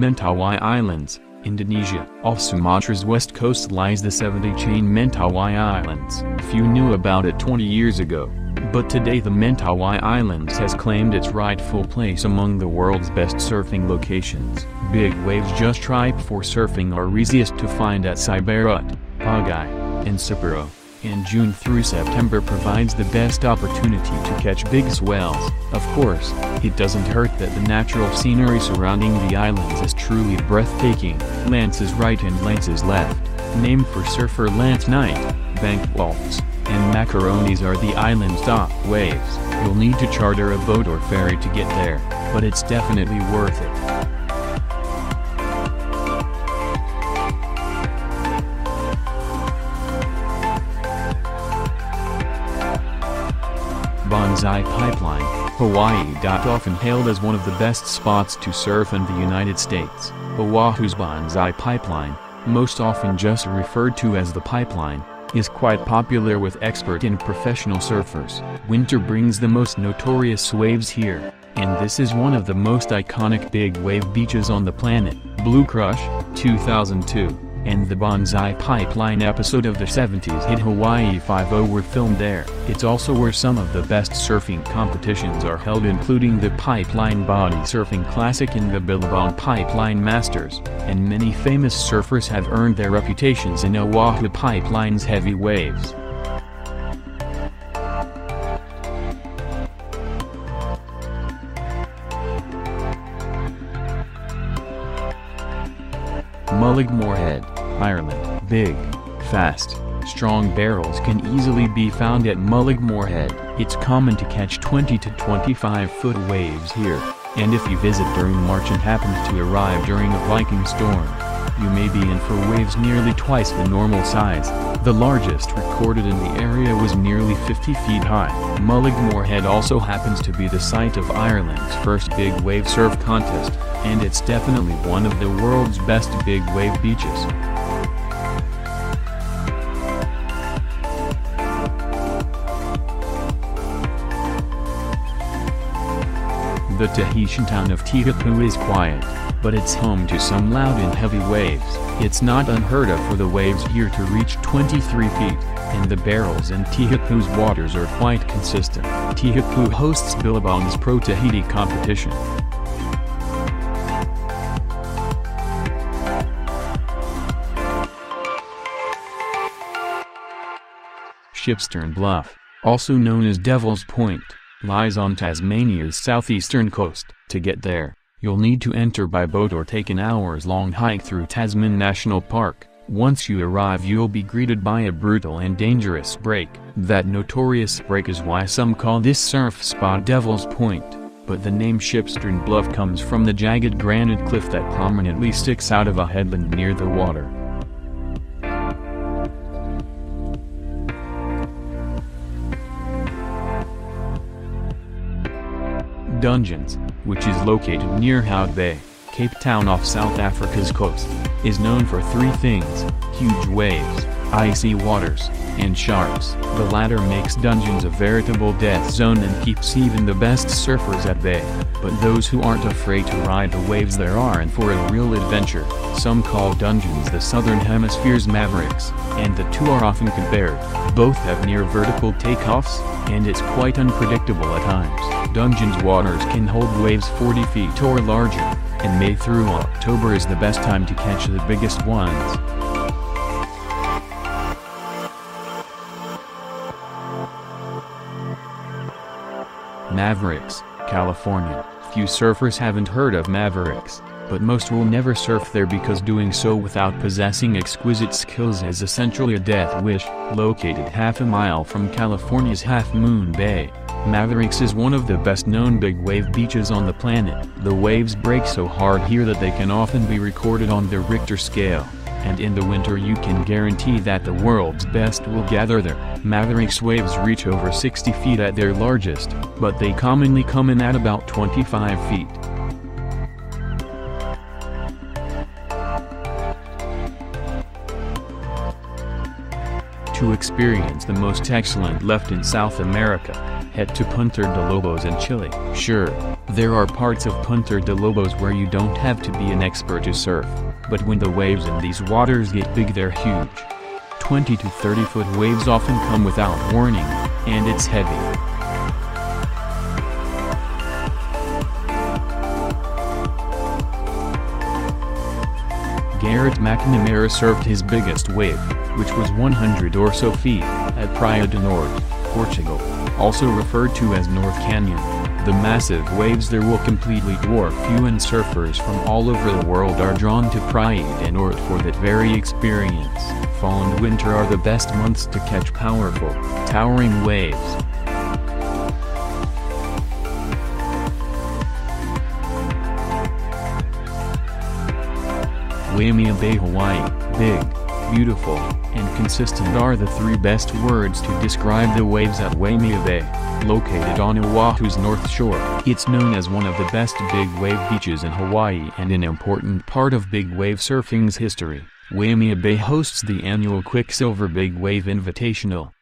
Mentawai Islands, Indonesia. Off Sumatra's west coast lies the 70-chain Mentawai Islands. Few knew about it 20 years ago, but today the Mentawai Islands has claimed its rightful place among the world's best surfing locations. Big waves just ripe for surfing are easiest to find at Siberut, Pagai, and Sapporo. And June through September provides the best opportunity to catch big swells. Of course, it doesn't hurt that the natural scenery surrounding the islands is truly breathtaking. Lance's right and Lance's left, named for surfer Lance Knight, bank walls, and macaronis are the island's top waves. You'll need to charter a boat or ferry to get there, but it's definitely worth it. Banzai Pipeline, Hawaii. Often hailed as one of the best spots to surf in the United States, Oahu's Banzai Pipeline, most often just referred to as the pipeline, is quite popular with expert and professional surfers. Winter brings the most notorious waves here, and this is one of the most iconic big wave beaches on the planet. Blue Crush, 2002. And the Banzai Pipeline episode of the 70s hit Hawaii 5-0 were filmed there. It's also where some of the best surfing competitions are held, including the Pipeline Body Surfing Classic and the Billabong Pipeline Masters, and many famous surfers have earned their reputations in Oahu Pipeline's heavy waves. Mullig Moorhead, Ireland. Big, fast, strong barrels can easily be found at Mullig Moorhead. It's common to catch 20 to 25-foot waves here, and if you visit during March and happen to arrive during a Viking storm, you may be in for waves nearly twice the normal size. The largest recorded in the area was nearly 50 feet high. Mullig Moorhead also happens to be the site of Ireland's first big wave surf contest, and it's definitely one of the world's best big wave beaches. The Tahitian town of Tihapu is quiet, but it's home to some loud and heavy waves. It's not unheard of for the waves here to reach 23 feet, and the barrels in Tihapu's waters are quite consistent. Tihapu hosts Billabong's Pro Tahiti competition. Shipstern Bluff, also known as Devil's Point, lies on Tasmania's southeastern coast. To get there, you'll need to enter by boat or take an hours-long hike through Tasman National Park. Once you arrive, you'll be greeted by a brutal and dangerous break. That notorious break is why some call this surf spot Devil's Point, but the name Shipstern Bluff comes from the jagged granite cliff that prominently sticks out of a headland near the water. Dungeons, which is located near Hout Bay, Cape Town off South Africa's coast, is known for three things: huge waves, icy waters, and sharks. The latter makes Dungeons a veritable death zone and keeps even the best surfers at bay. But those who aren't afraid to ride the waves there are in for a real adventure. Some call Dungeons the Southern Hemisphere's Mavericks, and the two are often compared. Both have near vertical takeoffs, and it's quite unpredictable at times. Dungeons waters can hold waves 40 feet or larger, and May through October is the best time to catch the biggest ones. Mavericks, California. Few surfers haven't heard of Mavericks, but most will never surf there because doing so without possessing exquisite skills is essentially a death wish. Located half a mile from California's Half Moon Bay, Mavericks is one of the best-known big wave beaches on the planet. The waves break so hard here that they can often be recorded on the Richter scale, and in the winter you can guarantee that the world's best will gather there. Mavericks waves reach over 60 feet at their largest, but they commonly come in at about 25 feet. To experience the most excellent left in South America, Head to Punta de Lobos in Chile. Sure, there are parts of Punta de Lobos where you don't have to be an expert to surf, but when the waves in these waters get big, they're huge. 20 to 30 foot waves often come without warning, and it's heavy. Garrett McNamara surfed his biggest wave, which was 100 or so feet, at Praia do Norte, Portugal, also referred to as North Canyon. The massive waves there will completely dwarf you, and surfers from all over the world are drawn to Praia do Norte for that very experience. Fall and winter are the best months to catch powerful, towering waves. Waimea Bay, Hawaii. Big, beautiful, and consistent are the three best words to describe the waves at Waimea Bay, located on Oahu's north shore. It's known as one of the best big wave beaches in Hawaii and an important part of big wave surfing's history. Waimea Bay hosts the annual Quicksilver Big Wave Invitational,